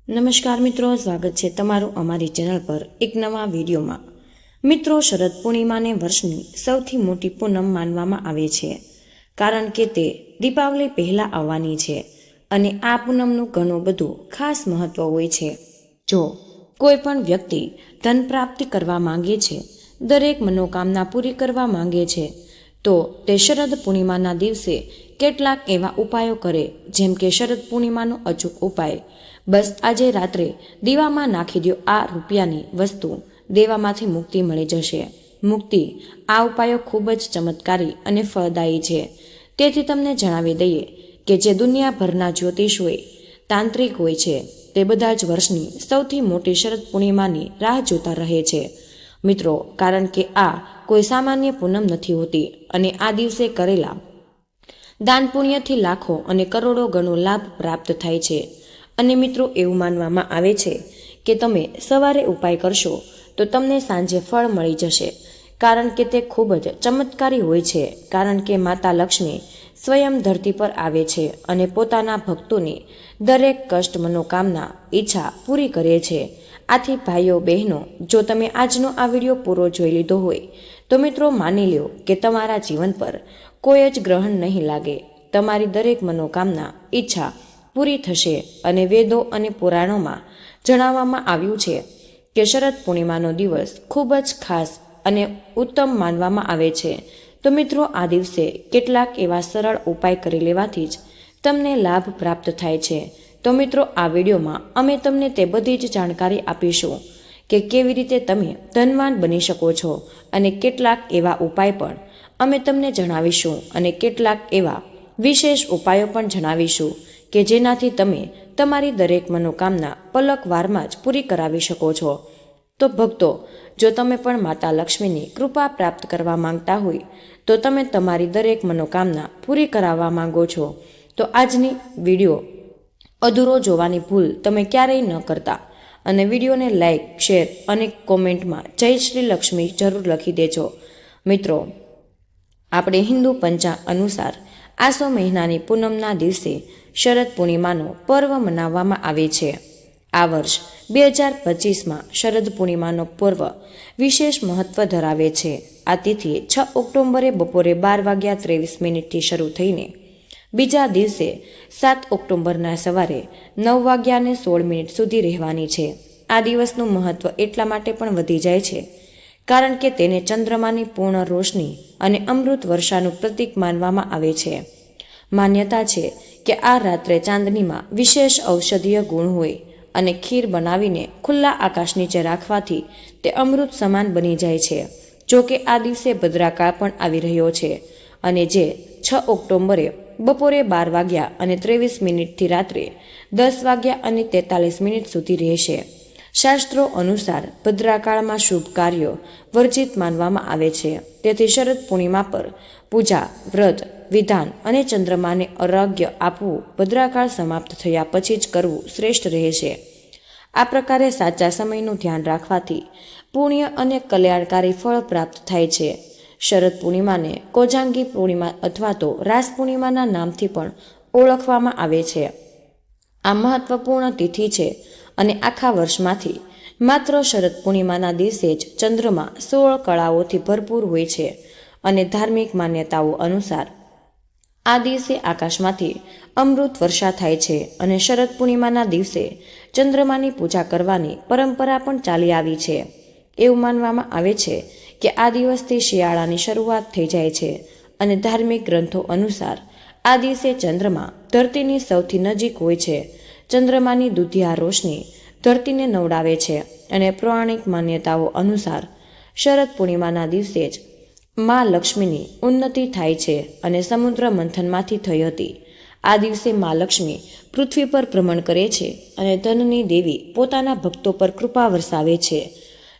નમસ્કાર મિત્રો, સ્વાગત છે તમારું અમારી ચેનલ પર એક નવા વિડીયોમાં। મિત્રો, શરદ પૂર્ણિમાને વર્ષની સૌથી મોટી પૂનમ માનવામાં આવે છે, કારણ કે તે દીપાવલી પહેલાં આવવાની છે અને આ પૂનમનું ઘણું બધું ખાસ મહત્વ હોય છે। જો કોઈ પણ વ્યક્તિ ધન પ્રાપ્તિ કરવા માંગે છે, દરેક મનોકામના પૂરી કરવા માંગે છે, તો તે શરદ પૂર્ણિમાના દિવસે કેટલાક એવા ઉપાયો કરે, જેમ કે શરદ પૂર્ણિમાનો અચૂક ઉપાય, બસ આજે રાત્રે દીવામાં નાખી દો આ રૂપિયાની વસ્તુ, દેવામાંથી મુક્તિ મળી જશે। મુક્તિ આ ઉપાયો ખૂબ જ ચમત્કારી અને ફળદાયી છે। તેથી તમને જણાવી દઈએ કે જે દુનિયાભરના જ્યોતિષ હોય, તાંત્રિક હોય છે, તે બધા જ વર્ષની સૌથી મોટી શરદ પૂર્ણિમાની રાહ જોતા રહે છે મિત્રો, કારણ કે આ કોઈ સામાન્ય પૂનમ નથી હોતી અને આ દિવસે કરેલા દાન પુણ્યથી લાખો અને કરોડો ગણો લાભ પ્રાપ્ત થાય છે। અને મિત્રો, એવું માનવામાં આવે છે કે તમે સવારે ઉપાય કરશો તો તમને સાંજે ફળ મળી જશે, કારણ કે તે ખૂબ જ ચમત્કારી હોય છે। કારણ કે માતા લક્ષ્મી સ્વયં ધરતી પર આવે છે અને પોતાના ભક્તોની દરેક કષ્ટ, મનોકામના, ઈચ્છા પૂરી કરે છે। આથી ભાઈઓ બહેનો, જો તમે આજનો આ વિડીયો પૂરો જોઈ લીધો હોય તો મિત્રો માની લો કે તમારા જીવન પર કોઈ જ ગ્રહણ નહીં લાગે, તમારી દરેક મનોકામના, ઈચ્છા પૂરી થશે। અને વેદો અને પુરાણોમાં જણાવવામાં આવ્યું છે કે શરદ પૂર્ણિમાનો દિવસ ખૂબ જ ખાસ અને ઉત્તમ માનવામાં આવે છે। તો મિત્રો, આ દિવસે કેટલાક એવા સરળ ઉપાય કરી લેવાથી જ તમને લાભ પ્રાપ્ત થાય છે। તો મિત્રો, આ વિડીયોમાં અમે તમને તે બધી જ જાણકારી આપીશું કે કેવી રીતે તમે ધનવાન બની શકો છો, અને કેટલાક એવા ઉપાય પણ અમે તમને જણાવીશું અને કેટલાક એવા વિશેષ ઉપાયો પણ જણાવીશું કે જેનાથી તમે તમારી દરેક મનોકામના પલકવારમાં જ પૂરી કરાવી શકો છો। તો ભક્તો, જો તમે પણ માતા લક્ષ્મીની કૃપા પ્રાપ્ત કરવા માંગતા હોય, તો તમે તમારી દરેક મનોકામના પૂરી કરાવવા માંગો છો, તો આજની વિડીયો અધૂરો જોવાની ભૂલ તમે ક્યારેય ન કરતા અને વિડીયોને લાઇક, શેર અને કોમેન્ટમાં જય શ્રી લક્ષ્મી જરૂર લખી દેજો। મિત્રો, આપણે હિન્દુ પંચાંગ અનુસાર આસો મહિનાની પૂનમના દિવસે શરદ પૂર્ણિમાનો પર્વ મનાવવામાં આવે છે। આ વર્ષ 2025માં શરદ પૂર્ણિમાનો પર્વ વિશેષ મહત્વ ધરાવે છે। આ તિથિ 6 ઓક્ટોબરે બપોરે 12:23 શરૂ થઈને બીજા દિવસે 7 ઓક્ટોબરના સવારે 9:16 સુધી રહેવાની છે। આ દિવસનું મહત્વ એટલા માટે પણ વધી જાય છે કારણ કે તેને ચંદ્રમાની પૂર્ણ રોશની અને અમૃત વર્ષાનું પ્રતીક માનવામાં આવે છે। માન્યતા છે કે આ રાત્રે ચાંદનીમાં વિશેષ ઔષધીય ગુણ હોય અને ખીર બનાવીને ખુલ્લા આકાશ નીચે રાખવાથી તે અમૃત સમાન બની જાય છે। જો કે આ દિવસે ભદ્રાકાળ પણ આવી રહ્યો છે અને જે 6 ઓક્ટોબરે બપોરે 12:23 થી રાત્રે 10:43 સુધી રહેશે। શાસ્ત્રો અનુસાર ભદ્રાકાળમાં શુભ કાર્યો વર્જિત માનવામાં આવે છે। તેથી શરદ પૂર્ણિમા પર પૂજા, વ્રત, વિધાન અને ચંદ્રમાને અર્ઘ્ય આપવું ભદ્રાકાળ સમાપ્ત થયા પછી જ કરવું શ્રેષ્ઠ રહેશે। આ પ્રકારે સાચા સમયનું ધ્યાન રાખવાથી પુણ્ય અને કલ્યાણકારી ફળ પ્રાપ્ત થાય છે। શરદ પૂર્ણિમાને કોજાંગી પૂર્ણિમા અથવા તો રાસ પૂર્ણિમાના નામથી પણ ઓળખવામાં આવે છે। આ મહત્વપૂર્ણ તિથિ છે અને આખા વર્ષમાંથી માત્ર શરદ પૂર્ણિમાના દિવસે જ ચંદ્રમાં 16 કળાઓથી ભરપૂર હોય છે અને ધાર્મિક માન્યતાઓ અનુસાર આ દિવસે આકાશમાંથી અમૃત વર્ષા થાય છે અને શરદ પૂર્ણિમાના દિવસે ચંદ્રમાની પૂજા કરવાની પરંપરા પણ ચાલી આવી છે। એવું માનવામાં આવે છે કે આ દિવસથી શિયાળાની શરૂઆત થઈ જાય છે અને ધાર્મિક ગ્રંથો અનુસાર આ દિવસે ચંદ્રમા ધરતીની સૌથી નજીક હોય છે। ચંદ્રમાની દુધિયા રોશની ધરતીને નવડાવે છે અને પૌરાણિક માન્યતાઓ અનુસાર શરદ પૂર્ણિમાના દિવસે જ માં લક્ષ્મીની ઉન્નતિ થાય છે અને સમુદ્ર મંથનમાંથી થઈ હતી। આ દિવસે માં લક્ષ્મી પૃથ્વી પર ભ્રમણ કરે છે અને ધનની દેવી પોતાના ભક્તો પર કૃપા વરસાવે છે।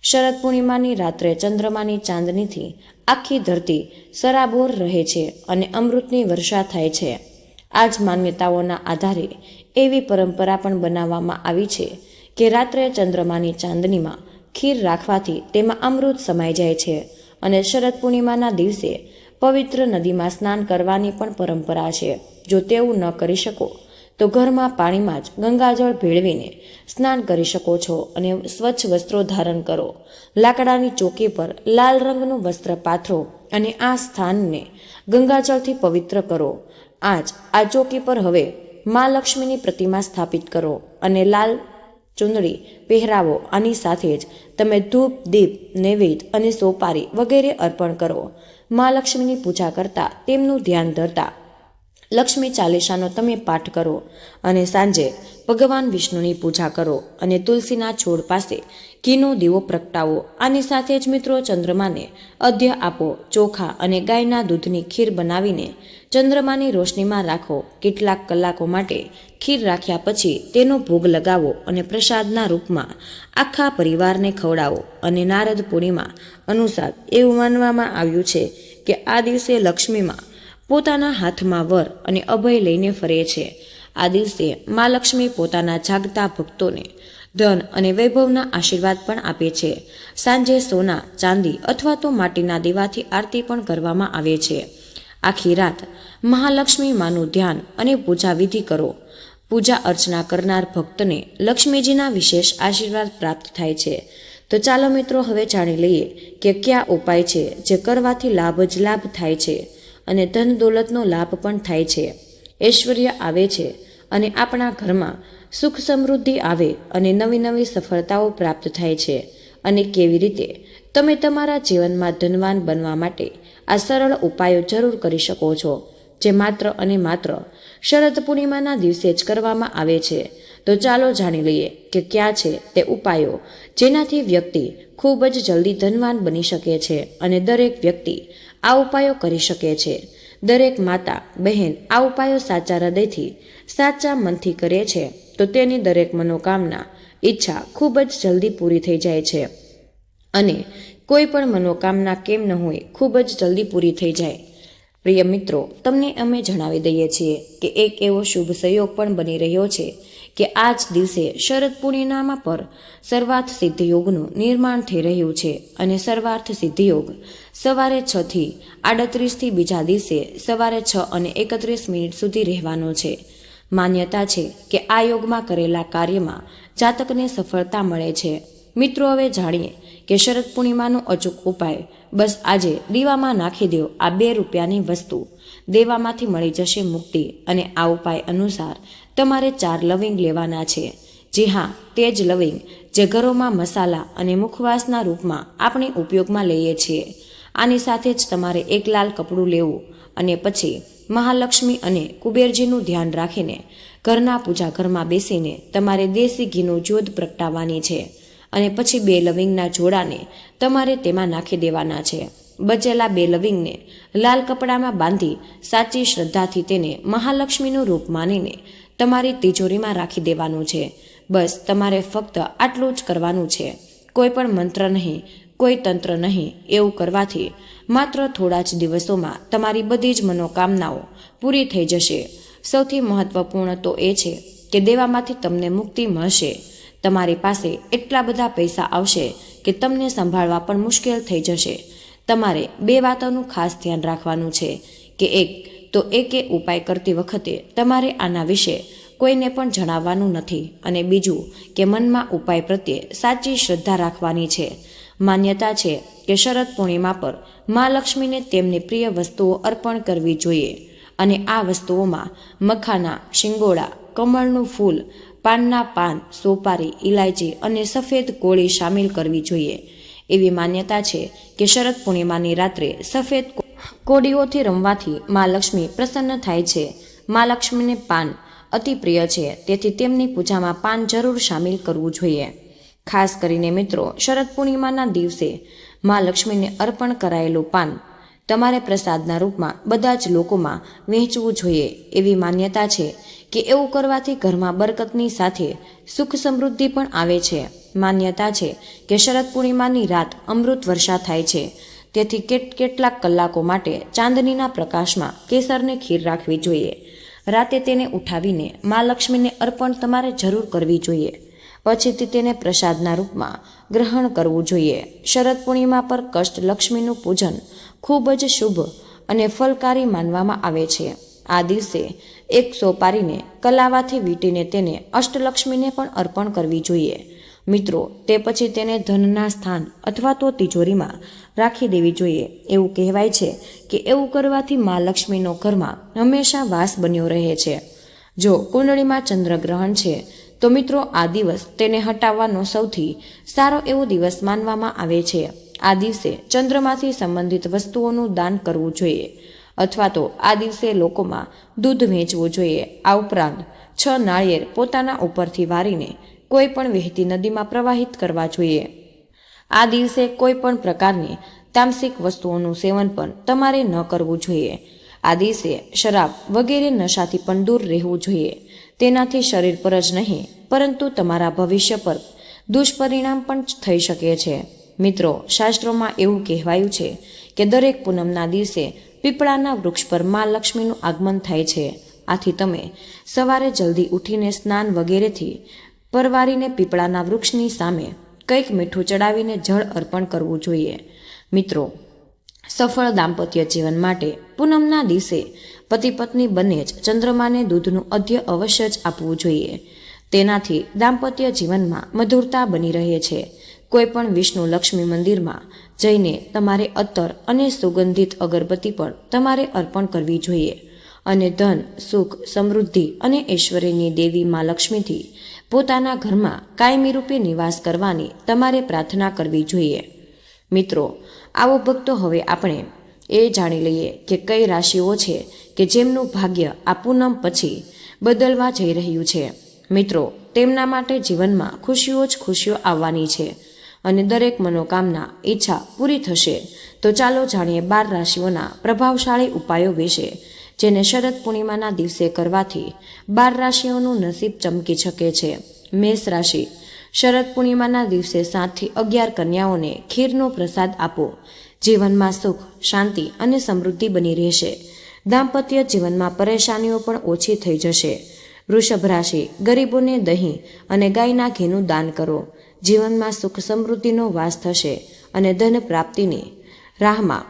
શરદ પૂર્ણિમાની રાત્રે ચંદ્રમાની ચાંદનીથી આખી ધરતી સરાબોર રહે છે અને અમૃતની વર્ષા થાય છે। આ જ માન્યતાઓના આધારે એવી પરંપરા પણ બનાવવામાં આવી છે કે રાત્રે ચંદ્રમાની ચાંદનીમાં ખીર રાખવાથી તેમાં અમૃત સમાઈ જાય છે અને શરદ પૂર્ણિમાના દિવસે પવિત્ર નદીમાં સ્નાન કરવાની પણ પરંપરા છે। જો તેવું ન કરી શકો તો ઘરમાં પાણીમાં જ ગંગાજળ ભેળવીને સ્નાન કરી શકો છો અને સ્વચ્છ વસ્ત્રો ધારણ કરો. લાકડાની ચોકી પર લાલ રંગનું વસ્ત્ર પાથરો અને આ સ્થાનને ગંગાજળથી પવિત્ર કરો. આ ચોકી પર હવે મા લક્ષ્મીની પ્રતિમા સ્થાપિત કરો અને લાલ ચુંદડી પહેરાવો. આની સાથે જ તમે ધૂપ, દીપ, નૈવેદ્ય અને સોપારી વગેરે અર્પણ કરો. મા લક્ષ્મીની પૂજા કરતા તેમનું ધ્યાન ધરતા લક્ષ્મી ચાલીસાનો તમે પાઠ કરો અને સાંજે ભગવાન વિષ્ણુની પૂજા કરો અને તુલસીના છોડ પાસે ઘીનો દીવો પ્રગટાવો. આની સાથે જ મિત્રો ચંદ્રમાને અધ્ય આપો. ચોખા અને ગાયના દૂધની ખીર બનાવીને ચંદ્રમાની રોશનીમાં રાખો. કેટલાક કલાકો માટે ખીર રાખ્યા પછી તેનો ભોગ લગાવો અને પ્રસાદના રૂપમાં આખા પરિવારને ખવડાવો. અને નારદ પૂર્ણિમા અનુસાર એવું માનવામાં આવ્યું છે કે આ દિવસે લક્ષ્મીમાં પોતાના હાથમાં વર અને અભય લઈને ફરે છે. આ દિવસે મા લક્ષ્મી પોતાના જાગતા ભક્તોને ધન અને વૈભવના આશીર્વાદ પણ આપે છે. સાંજે સોના, ચાંદી અથવા તો માટીના દીવાથી આરતી પણ કરવામાં આવે છે. આખી રાત મહાલક્ષ્મી માનું ધ્યાન અને પૂજા વિધિ કરો. પૂજા અર્ચના કરનાર ભક્તને લક્ષ્મીજીના વિશેષ આશીર્વાદ પ્રાપ્ત થાય છે. તો ચાલો મિત્રો હવે જાણી લઈએ કે કયા ઉપાય છે જે કરવાથી લાભ જ લાભ થાય છે અને ધન દોલતનો લાભ પણ થાય છે, ઐશ્વર્ય આવે છે અને આપણા ઘરમાં સુખ સમૃદ્ધિ આવે અને નવી નવી સફળતાઓ પ્રાપ્ત થાય છે. અને કેવી રીતે તમે તમારા જીવનમાં ધનવાન બનવા માટે આ સરળ ઉપાયો જરૂર કરી શકો છો, જે માત્ર અને માત્ર શરદ પૂર્ણિમાના દિવસે જ કરવામાં આવે છે. તો ચાલો જાણી લઈએ કે ક્યાં છે તે ઉપાયો જેનાથી વ્યક્તિ ખૂબ જ જલ્દી ધનવાન બની શકે છે. અને દરેક વ્યક્તિ આ ઉપાયો કરી શકે છે. દરેક માતા બહેન આ ઉપાયો સાચા હૃદયથી, સાચા મનથી કરે છે તો તેની દરેક મનોકામના, ઈચ્છા ખૂબ જ જલ્દી પૂરી થઈ જાય છે. અને કોઈ પણ મનોકામના કેમ ન હોય, ખૂબ જ જલ્દી પૂરી થઈ જાય. પ્રિય મિત્રો, તમને અમે જણાવી દઈએ છીએ કે એક એવો શુભ સંયોગ પણ બની રહ્યો છે કે આ જ દિવસે શરદ પૂર્ણિમા પર સર્વાર્થ સિદ્ધિ યોગનું નિર્માણ થઈ રહ્યું છે. અને સર્વાર્થ સિદ્ધિ યોગ સવારે 6 થી 38 બીજા દિવસે સવારે 6:31 સુધી રહેવાનો છે. માન્યતા છે કે આ યોગમાં કરેલા કાર્યમાં જાતકને સફળતા મળે છે. મિત્રો, હવે જાણીએ કે શરદ પૂર્ણિમાનો અચૂક ઉપાય. બસ આજે દીવામાં નાખી દો આ 2 રૂપિયાની વસ્તુ, દેવામાંથી મળી જશે મુક્તિ. અને આ ઉપાય અનુસાર તમારે 4 લવિંગ લેવાના છે. જી હા, તે જ લવિંગ જે ઘરોમાં મસાલા અને મુખવાસના રૂપમાં આપણે ઉપયોગમાં લઈએ છીએ. આની સાથે જ તમારે એક લાલ કપડું લેવું અને પછી મહાલક્ષ્મી અને કુબેરજીનું ધ્યાન રાખીને ઘરના પૂજા ઘરમાં બેસીને તમારે દેશી ઘીનો જ્યોત પ્રગટાવવાની છે. અને પછી 2 લવિંગના જોડાને તમારે તેમાં નાખી દેવાના છે. બચેલા 2 લવિંગને લાલ કપડામાં બાંધી સાચી શ્રદ્ધાથી તેને મહાલક્ષ્મીનું રૂપ માનીને તમારી તિજોરીમાં રાખી દેવાનું છે. બસ તમારે ફક્ત આટલું જ કરવાનું છે. કોઈ પણ મંત્ર નહીં, કોઈ તંત્ર નહીં. એવું કરવાથી માત્ર થોડા જ દિવસોમાં તમારી બધી જ મનોકામનાઓ પૂરી થઈ જશે. સૌથી મહત્વપૂર્ણ તો એ છે કે દેવામાંથી તમને મુક્તિ મળશે. તમારી પાસે એટલા બધા પૈસા આવશે કે તમને સંભાળવા પણ મુશ્કેલ થઈ જશે. તમારે 2 વાતોનું ખાસ ધ્યાન રાખવાનું છે કે એક તો એકે ઉપાય કરતી વખતે તમારે આના વિશે કોઈને પણ જણાવવાનું નથી. અને બીજું કે મનમાં ઉપાય પ્રત્યે સાચી શ્રદ્ધા રાખવાની છે. માન્યતા છે કે શરદ પૂર્ણિમા પર મા લક્ષ્મીને તેમની પ્રિય વસ્તુઓ અર્પણ કરવી જોઈએ. અને આ વસ્તુઓમાં મખાના, શિંગોડા, કમળનું ફૂલ, પાનના પાન, સોપારી, ઇલાયચી અને સફેદ કોળી સામેલ કરવી જોઈએ. એવી માન્યતા છે કે શરદ પૂર્ણિમાની રાત્રે સફેદ કોળીઓથી રમવાથી મા લક્ષ્મી પ્રસન્ન થાય છે. મા લક્ષ્મીને પાન અતિ પ્રિય છે, તેથી તેમની પૂજામાં પાન જરૂર સામેલ કરવું જોઈએ. ખાસ કરીને મિત્રો, શરદ પૂર્ણિમાના દિવસે મા લક્ષ્મીને અર્પણ કરાયેલું પાન તમારે પ્રસાદના રૂપમાં બધા જ લોકોમાં વહેંચવું જોઈએ. એવી માન્યતા છે કે એવું કરવાથી ઘરમાં બરકતની સાથે સુખ સમૃદ્ધિ પણ આવે છે. માન્યતા છે કે શરદ પૂર્ણિમાની રાત અમૃત વર્ષા થાય છે, તેથી કેટલાક કલાકો માટે ચાંદનીના પ્રકાશમાં કેસરની ખીર રાખવી જોઈએ. રાતે તેને ઉઠાવીને મા લક્ષ્મીને અર્પણ તમારે જરૂર કરવી જોઈએ. પછીથી તેને પ્રસાદના રૂપમાં ગ્રહણ કરવું જોઈએ. શરદ પૂર્ણિમા પર કષ્ટ લક્ષ્મીનું પૂજન ખૂબ જ શુભ અને ફલકારી માનવામાં આવે છે. આ દિવસે એક સોપારીને કલાવાથી વીંટીને તેને અષ્ટલક્ષ્મીને પણ અર્પણ કરવી જોઈએ. મિત્રો, તે પછી તેને ધનના સ્થાન અથવા તો તિજોરીમાં રાખી દેવી જોઈએ. એવું કહેવાય છે કે એવું કરવાથી મા લક્ષ્મીનો ઘરમાં હંમેશા વાસ બન્યો રહે છે. જો કુંડળીમાં ચંદ્રગ્રહણ છે તો મિત્રો આ દિવસ તેને હટાવવાનો સૌથી સારો એવો દિવસ માનવામાં આવે છે. આ દિવસે ચંદ્રમાંથી સંબંધિત વસ્તુઓનું દાન કરવું જોઈએ અથવા તો આ દિવસે લોકોમાં દૂધ વેચવું જોઈએ. આ ઉપરાંત 6 નાળિયેર પોતાના ઉપરથી વારીને કોઈ પણ વહેતી નદીમાં પ્રવાહિત કરવા જોઈએ. આ દિવસે કોઈ પણ પ્રકારની તામસિક વસ્તુઓનું સેવન પણ તમારે ન કરવું જોઈએ. આ દિવસે શરાબ વગેરે નશાથી પણ દૂર રહેવું જોઈએ. તેનાથી શરીર પર જ નહીં પરંતુ તમારા ભવિષ્ય પર દુષ્પરિણામ પણ થઈ શકે છે. મિત્રો, શાસ્ત્રોમાં એવું કહેવાયું છે કે દરેક પૂનમના દિવસે પીપળાના વૃક્ષ પર મા લક્ષ્મીનું આગમન થાય છે. આથી તમે સવારે જલ્દી ઉઠીને સ્નાન વગેરેથી પરવારીને પીપળાના વૃક્ષની સામે કંઈક મીઠું ચડાવીને જળ અર્પણ કરવું જોઈએ. મિત્રો, સફળ દાંપત્ય જીવન માટે પૂનમના દિવસે પતિ પત્ની બંને જ ચંદ્રમાને દૂધનું અધ્ય અવશ્ય જ આપવું જોઈએ. તેનાથી દાંપત્ય જીવનમાં મધુરતા બની રહે છે. કોઈ પણ વિષ્ણુ લક્ષ્મી મંદિરમાં જઈને તમારે અત્તર અને સુગંધિત અગરબત્તી પણ તમારે અર્પણ કરવી જોઈએ. અને ધન, સુખ, સમૃદ્ધિ અને ઐશ્વર્યની દેવી મા લક્ષ્મીથી પોતાના ઘરમાં કાયમી રૂપે નિવાસ કરવાની તમારે પ્રાર્થના કરવી જોઈએ. મિત્રો, આવો ભક્તો હવે આપણે એ જાણી લઈએ કે કઈ રાશિઓ છે કે જેમનું ભાગ્ય આ પૂનમ પછી બદલવા જઈ રહ્યું છે. મિત્રો, તેમના માટે જીવનમાં ખુશીઓ જ ખુશીઓ આવવાની છે અને દરેક મનોકામના ઈચ્છા પૂરી થશે. તો ચાલો જાણીએ 12 રાશિઓના પ્રભાવશાળી ઉપાયો વિશે, જેને શરદ પૂર્ણિમાના દિવસે કરવાથી 12 રાશિઓનું નસીબ ચમકી શકે છે. મેષ રાશિ. શરદ પૂર્ણિમાના દિવસે 7 થી 11 કન્યાઓને ખીરનો પ્રસાદ આપો. જીવનમાં સુખ, શાંતિ અને સમૃદ્ધિ બની રહેશે. દાંપત્ય જીવનમાં પરેશાનીઓ પણ ઓછી થઈ જશે. વૃષભ રાશિ. ગરીબોને દહીં અને ગાયના ઘીનું દાન કરો. જીવનમાં સુખ સમૃદ્ધિનો વાસ થશે અને ધન પ્રાપ્તિની રાહમાં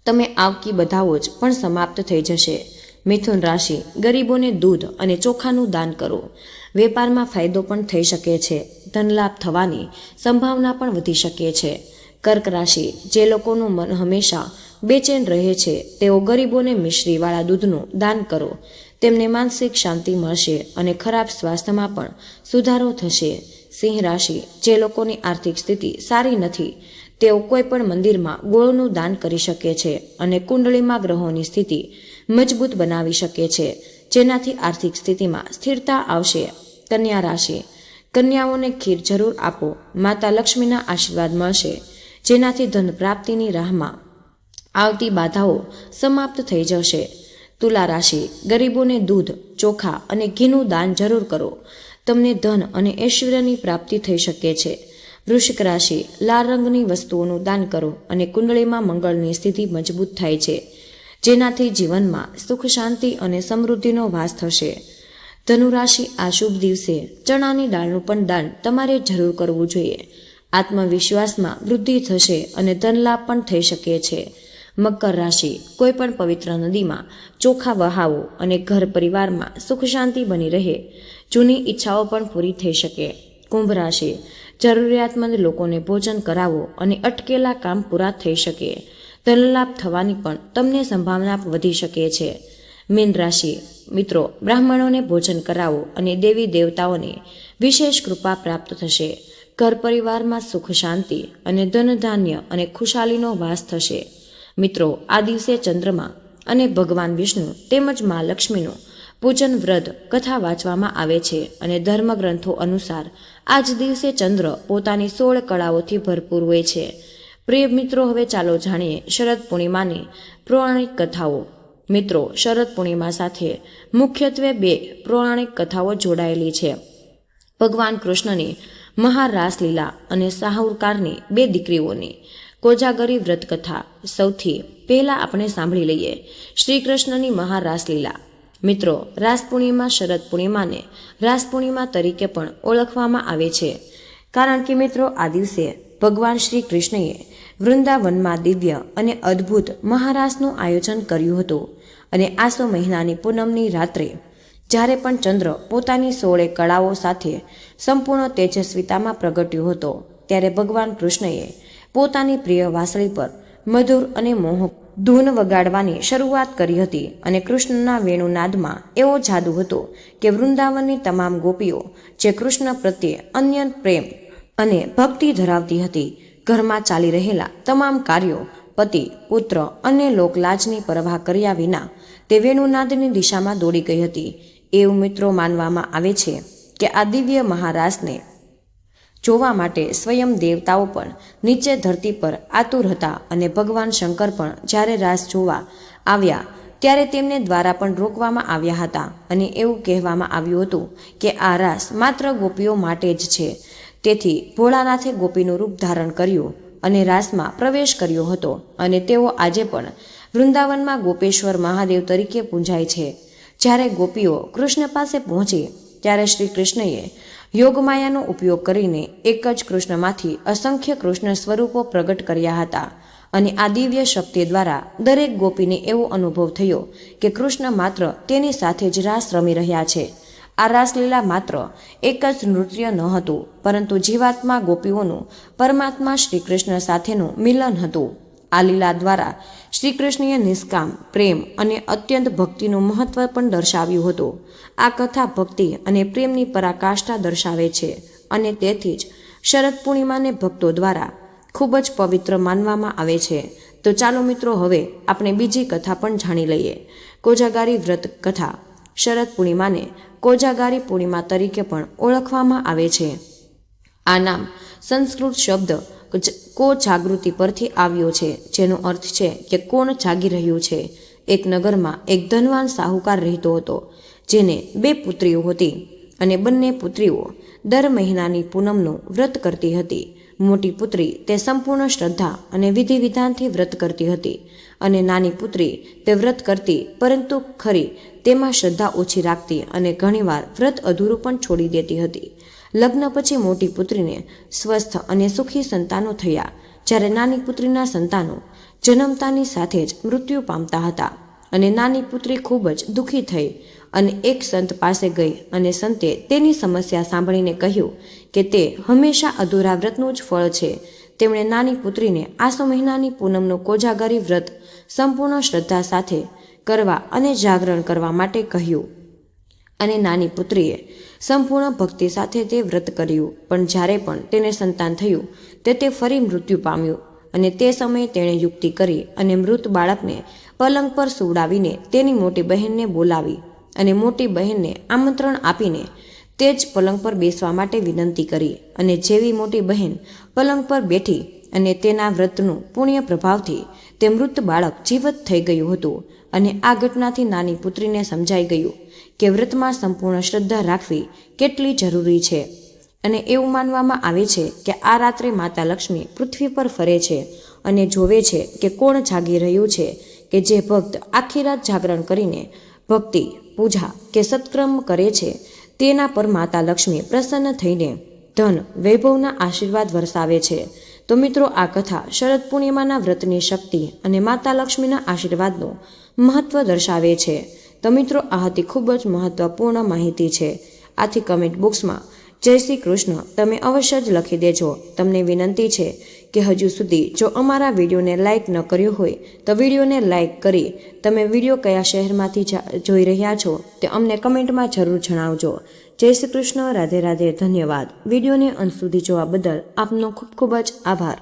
તમે આવકી બધાઓ જ પણ સમાપ્ત થઈ જશે. મિથુન રાશિ. ગરીબોને દૂધ અને ચોખાનું દાન કરો. વેપારમાં ફાયદો પણ થઈ શકે છે. ધનલાભ થવાની સંભાવના પણ વધી શકે છે. કર્ક રાશિ. જે લોકોનું મન હંમેશા બેચેન રહે છે તેઓ ગરીબોને મિશ્રીવાળા દૂધનું દાન કરો. તેમને માનસિક શાંતિ મળશે અને ખરાબ સ્વાસ્થ્યમાં પણ સુધારો થશે. સિંહ રાશિ. જે લોકોની આર્થિક સ્થિતિ સારી નથી તેઓ કોઈ પણ મંદિરમાં ગોળનું દાન કરી શકે છે અને કુંડળીમાં ગ્રહોની સ્થિતિ મજબૂત બનાવી શકે છે, જેનાથી આર્થિક સ્થિતિમાં સ્થિરતા આવશે. કન્યા રાશિ. કન્યાઓને ખીર જરૂર આપો. માતા લક્ષ્મીના આશીર્વાદ મળશે, જેનાથી ધન પ્રાપ્તિની રાહમાં આવતી બાધાઓ સમાપ્ત થઈ જશે. તુલા રાશિ. ગરીબોને દૂધ, ચોખા અને ઘીનું દાન જરૂર કરો. તમને ધન અને ઐશ્વર્યની પ્રાપ્તિ થઈ શકે છે. વૃશ્ચિક રાશિ. લાલ રંગની વસ્તુઓનું દાન કરો અને કુંડળીમાં મંગળની સ્થિતિ મજબૂત થાય છે, જેનાથી જીવનમાં સુખ, શાંતિ અને સમૃદ્ધિનો વાસ થશે. ધનુ રાશિ. આ શુભ દિવસે ચણાની દાળનું પણ દાન તમારે જરૂર કરવું જોઈએ. આત્મવિશ્વાસમાં વૃદ્ધિ થશે અને ધનલાભ પણ થઈ શકે છે. મકર રાશિ. કોઈ પણ પવિત્ર નદીમાં ચોખા વહાવો અને ઘર પરિવારમાં સુખ શાંતિ બની રહે. જૂની ઈચ્છાઓ પણ પૂરી થઈ શકે. કુંભ રાશિ. જરૂરિયાતમંદ લોકોને ભોજન કરાવો અને અટકેલા કામ પૂરા થઈ શકે. ધનલાભ થવાની પણ તમને સંભાવના વધી શકે છે. મીન રાશિ. મિત્રો, બ્રાહ્મણોને ભોજન કરાવો અને દેવી દેવતાઓને વિશેષ કૃપા પ્રાપ્ત થશે. ઘર પરિવારમાં સુખ, શાંતિ અને ધન, ધાન્ય અને ખુશાલીનો વાસ થશે. મિત્રો, આ દિવસે ચંદ્રમા અને ભગવાન વિષ્ણુ તેમજ મા લક્ષ્મીનું પૂજન, વ્રત, કથા વાંચવામાં આવે છે અને ધર્મગ્રંથો અનુસાર આ જ દિવસે ચંદ્ર પોતાની 16 કળાઓથી ભરપૂર હોય છે. પ્રિય મિત્રો, હવે ચાલો જાણીએ શરદ પૂર્ણિમાની પૌરાણિક કથાઓ. મિત્રો, શરદ પૂર્ણિમા સાથે મુખ્યત્વે 2 પૌરાણિક કથાઓ જોડાયેલી છે. ભગવાન કૃષ્ણની મહારાસલીલા અને શાહુકારની 2 દીકરીઓની કોજાગરી વ્રત કથા. સૌથી પહેલા આપણે સાંભળી લઈએ શ્રી કૃષ્ણની મહારાસલીલા. મિત્રો, રાસ પૂર્ણિમા શરદ પૂર્ણિમાને રાસ પૂર્ણિમા તરીકે પણ ઓળખવામાં આવે છે, કારણ કે મિત્રો આ દિવસે ભગવાન શ્રી કૃષ્ણએ વૃંદાવનમાં દિવ્ય અને અદ્ભુત મહારાસનું આયોજન કર્યું હતું. અને આસો મહિનાની પૂનમની રાત્રે જ્યારે પણ ચંદ્ર પોતાની 16 કળાઓ સાથે સંપૂર્ણ તેજસ્વીતામાં પ્રગટ્યો હતો, ત્યારે ભગવાન કૃષ્ણએ પોતાની પ્રિય વાંસળી પર મધુર અને મોહક ધૂન વગાડવાની શરૂઆત કરી હતી અને કૃષ્ણના વેણુનાદમાં એવો જાદુ હતો કે વૃંદાવનની તમામ ગોપીઓ જે કૃષ્ણ પ્રત્યે અનન્ય પ્રેમ અને ભક્તિ ધરાવતી હતી, ઘરમાં ચાલી રહેલા તમામ કાર્યો પતિ, પુત્ર અને લોકલાજની પરવાહ કર્યા વિના તે વેણુનાદની દિશામાં દોડી ગઈ હતી. એવું મિત્રો માનવામાં આવે છે કે આ દિવ્ય મહારાસને જોવા માટે સ્વયં દેવતાઓ પણ નીચે ધરતી પર આતુર હતા અને ભગવાન શંકર પણ જ્યારે રાસ જોવા આવ્યા ત્યારે તેમને દ્વારા પણ રોકવામાં આવ્યા હતા અને એવું કહેવામાં આવ્યું હતું કે આ રાસ માત્ર ગોપીઓ માટે જ છે. તેથી ભોળાનાથે ગોપીનું રૂપ ધારણ કર્યું અને રાસમાં પ્રવેશ કર્યો હતો અને તેઓ આજે પણ વૃંદાવનમાં ગોપેશ્વર મહાદેવ તરીકે પૂંજાય છે. જ્યારે ગોપીઓ કૃષ્ણ પાસે પહોંચી ત્યારે શ્રી કૃષ્ણએ યોગમાયાનો ઉપયોગ કરીને એક જ કૃષ્ણમાંથી અસંખ્ય કૃષ્ણ સ્વરૂપો પ્રગટ કર્યા હતા અને આ દિવ્ય શક્તિ દ્વારા દરેક ગોપીને એવો અનુભવ થયો કે કૃષ્ણ માત્ર તેની સાથે જ રાસ રમી રહ્યા છે. આ રાસલીલા માત્ર એક જ નૃત્ય ન હતું, પરંતુ જીવાત્મા ગોપીઓનું પરમાત્મા શ્રી કૃષ્ણ સાથેનું મિલન હતું. આ લીલા દ્વારા શ્રી કૃષ્ણએ નિષ્કામ પ્રેમ અને અત્યંત ભક્તિનું મહત્વ પણ દર્શાવ્યું હતું. આ કથા ભક્તિ અને પ્રેમની પરાકાષ્ઠા દર્શાવે છે અને તેથી જ શરદ પૂર્ણિમાને ભક્તો દ્વારા ખૂબ જ પવિત્ર માનવામાં આવે છે. તો ચાલો મિત્રો, હવે આપણે બીજી કથા પણ જાણી લઈએ. કોજાગારી વ્રત કથા. શરદ પૂર્ણિમાને કોજાગારી પૂર્ણિમા તરીકે પણ ઓળખવામાં આવે છે. આ નામ સંસ્કૃત શબ્દ કો જાગૃતિ પરથી આવ્યો છે, જેનો અર્થ છે કે કોણ જાગી રહ્યું છે. એક નગરમાં એક ધનવાન સાહુકાર રહેતો હતો, જેને 2 પુત્રીઓ હતી અને બંને પુત્રીઓ દર મહિનાની પૂનમનું વ્રત કરતી હતી. મોટી પુત્રી તે સંપૂર્ણ શ્રદ્ધા અને વિધિ વિધાનથી વ્રત કરતી હતી અને નાની પુત્રી તે વ્રત કરતી પરંતુ ખરી તેમાં શ્રદ્ધા ઓછી રાખતી અને ઘણીવાર વ્રત અધૂરું પણ છોડી દેતી હતી. લગ્ન પછી મોટી પુત્રીને સ્વસ્થ અને સુખી સંતાનો થયા, જ્યારે નાની પુત્રીના સંતાનો જન્મતાની સાથે જ મૃત્યુ પામતા હતા અને નાની પુત્રી ખૂબ જ દુઃખી થઈ અને એક સંત પાસે ગઈ અને સંતે તેની સમસ્યા સાંભળીને કહ્યું કે તે હંમેશા અધૂરા વ્રતનું જ ફળ છે. તેમણે નાની પુત્રીને આસો મહિનાની પૂનમનું કોજાગરી વ્રત સંપૂર્ણ શ્રદ્ધા સાથે કરવા અને જાગરણ કરવા માટે કહ્યું અને નાની પુત્રીએ સંપૂર્ણ ભક્તિ સાથે તે વ્રત કર્યું. પણ જ્યારે પણ તેને સંતાન થયું તે ફરી મૃત્યુ પામ્યું અને તે સમયે તેણે યુક્તિ કરી અને મૃત બાળકને પલંગ પર સુવડાવીને તેની મોટી બહેનને બોલાવી અને મોટી બહેનને આમંત્રણ આપીને તે જ પલંગ પર બેસવા માટે વિનંતી કરી. અને જેવી મોટી બહેન પલંગ પર બેઠી અને તેના વ્રતનું પુણ્ય પ્રભાવથી તે મૃત બાળક જીવત થઈ ગયું હતું. અને આ ઘટનાથી નાની પુત્રીને સમજાઈ ગયું કે વ્રતમાં સંપૂર્ણ શ્રદ્ધા રાખવી કેટલી જરૂરી છે. અને એવું માનવામાં આવે છે કે આ રાત્રે માતા લક્ષ્મી પૃથ્વી પર ફરે છે અને જોવે છે કે કોણ જાગી રહ્યું છે, કે જે ભક્ત આખી રાત જાગરણ કરીને ભક્તિ, પૂજા કે સત્કર્મ કરે છે તેના પર માતા લક્ષ્મી પ્રસન્ન થઈને ધન, વૈભવના આશીર્વાદ વરસાવે છે. તો મિત્રો, આ કથા શરદ પૂર્ણિમાના વ્રતની શક્તિ અને માતા લક્ષ્મીના આશીર્વાદનું મહત્વ દર્શાવે છે. તો મિત્રો, આ હતી ખૂબ જ મહત્વપૂર્ણ માહિતી છે. આથી કમેન્ટ બોક્સમાં જય શ્રી કૃષ્ણ તમે અવશ્ય જ લખી દેજો. તમને વિનંતી છે કે હજુ સુધી જો અમારા વિડીયોને લાઇક ન કર્યો હોય તો વિડીયોને લાઇક કરી તમે વિડીયો કયા શહેરમાંથી જોઈ રહ્યા છો તે અમને કમેન્ટમાં જરૂર જણાવજો. જય શ્રી કૃષ્ણ. રાધે રાધે. ધન્યવાદ. વિડીયોને અંત સુધી જોવા બદલ આપનો ખૂબ ખૂબ જ આભાર.